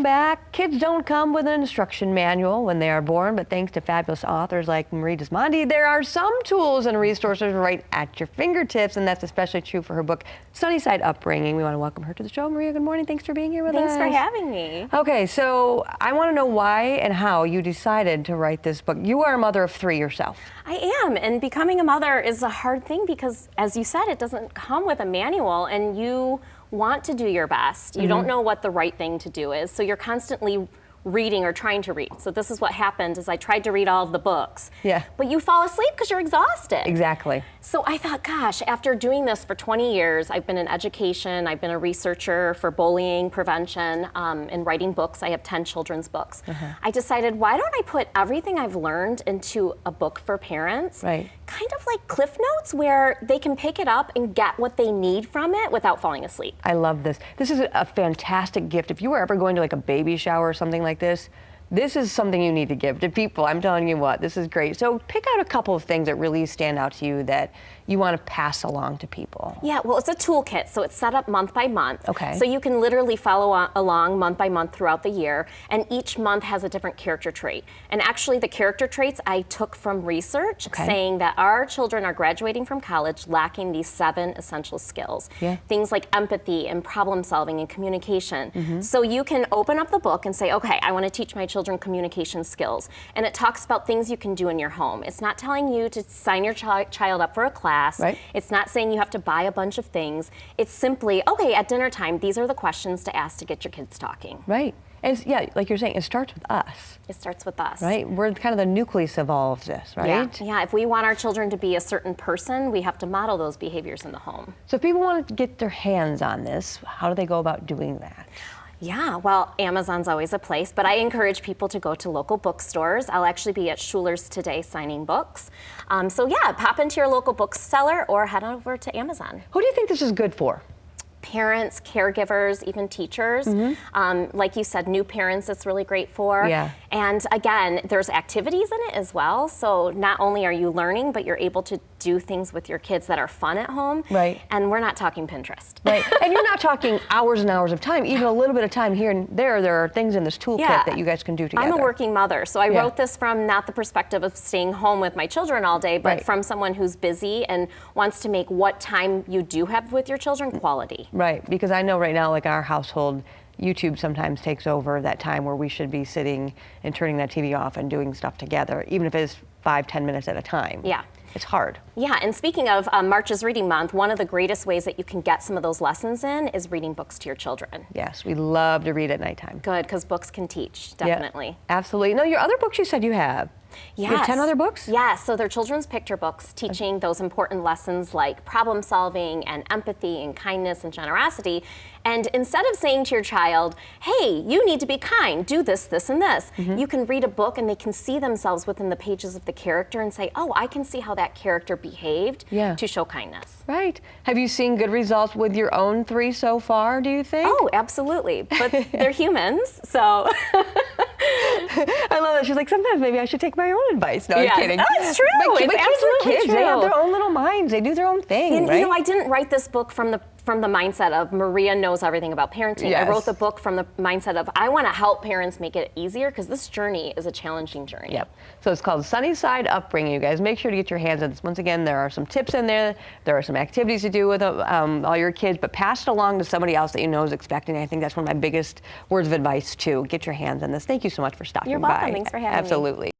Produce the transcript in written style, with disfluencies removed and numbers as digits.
Welcome back. Kids don't come with an instruction manual when they are born, but thanks to fabulous authors like Marie Desmondy, there are some tools and resources right at your fingertips, and that's especially true for her book, Sunnyside Upbringing. We want to welcome her to the show. Maria, good morning. Thanks for being here with us. Thanks for having me. Okay, so I want to know why and how you decided to write this book. You are a mother of 3 yourself. I am, and becoming a mother is a hard thing because, as you said, it doesn't come with a manual, and you want to do your best. You don't know what the right thing to do is, so you're constantly reading or trying to read. So this is what happened is I tried to read all of the books. Yeah. But you fall asleep because you're exhausted. Exactly. So I thought, gosh, after doing this for 20 years, I've been in education, I've been a researcher for bullying prevention, and writing books. I have 10 children's books. I decided, why don't I put everything I've learned into a book for parents? Right. Kind of like Cliff Notes, where they can pick it up and get what they need from it without falling asleep. I love this. This is a fantastic gift. If you were ever going to like a baby shower or something like this is something you need to give to people. I'm telling you what, this is great. So pick out a couple of things that really stand out to you that you want to pass along to people. Yeah, well, it's a toolkit, so it's set up month by month. Okay. So you can literally follow along month by month throughout the year, and each month has a different character trait. And actually, the character traits I took from research saying that our children are graduating from college lacking these 7 essential skills. Yeah. Things like empathy and problem solving and communication. So you can open up the book and say, okay, I want to teach my children communication skills. And it talks about things you can do in your home. It's not telling you to sign your child up for a class. Right. It's not saying you have to buy a bunch of things. It's simply, okay, at dinner time, these are the questions to ask to get your kids talking. Right. And yeah, like you're saying, it starts with us. It starts with us. Right? We're kind of the nucleus of all of this, right? Yeah, if we want our children to be a certain person, we have to model those behaviors in the home. So if people want to get their hands on this, how do they go about doing that? Yeah, well, Amazon's always a place, but I encourage people to go to local bookstores. I'll actually be at Schuler's today signing books. So yeah, pop into your local bookseller or head over to Amazon. Who do you think this is good for? Parents, caregivers, even teachers. Like you said, new parents it's really great for. Yeah. And again, there's activities in it as well. So not only are you learning, but you're able to do things with your kids that are fun at home. Right. And we're not talking Pinterest. Right. And you're not talking hours and hours of time, even a little bit of time here and there are things in this toolkit that you guys can do together. I'm a working mother, so I wrote this from not the perspective of staying home with my children all day, but from someone who's busy and wants to make what time you do have with your children quality. Right, because I know right now, like our household, YouTube sometimes takes over that time where we should be sitting and turning that TV off and doing stuff together, even if it's 5-10 minutes at a time. Yeah. It's hard. Yeah, and speaking of March is Reading Month, one of the greatest ways that you can get some of those lessons in is reading books to your children. Yes, we love to read at nighttime. Good, because books can teach, definitely. Yeah, absolutely. No, your other books you said you have. Yes. You have 10 other books? Yes, so they're children's picture books teaching those important lessons like problem solving and empathy and kindness and generosity. And instead of saying to your child, hey, you need to be kind, do this, this, and this, you can read a book and they can see themselves within the pages of the character and say, oh, I can see how that character behaved to show kindness. Right. Have you seen good results with your own 3 so far, do you think? Oh, absolutely. But they're humans, so. I love that. She's like, sometimes maybe I should take my own advice. No, I'm kidding. Oh, it's true. But It's absolutely kids. true. They have their own little minds. They do their own thing, right? You know, I didn't write this book from the mindset of Maria knows everything about parenting. Yes. I wrote the book from the mindset of I want to help parents make it easier because this journey is a challenging journey. Yep. So it's called Sunnyside Upbringing, you guys. Make sure to get your hands on this. Once again, there are some tips in there. There are some activities to do with all your kids, but pass it along to somebody else that you know is expecting. I think that's one of my biggest words of advice, too. Get your hands on this. Thank you so much for stopping by. You're welcome. Thanks for having me. Absolutely.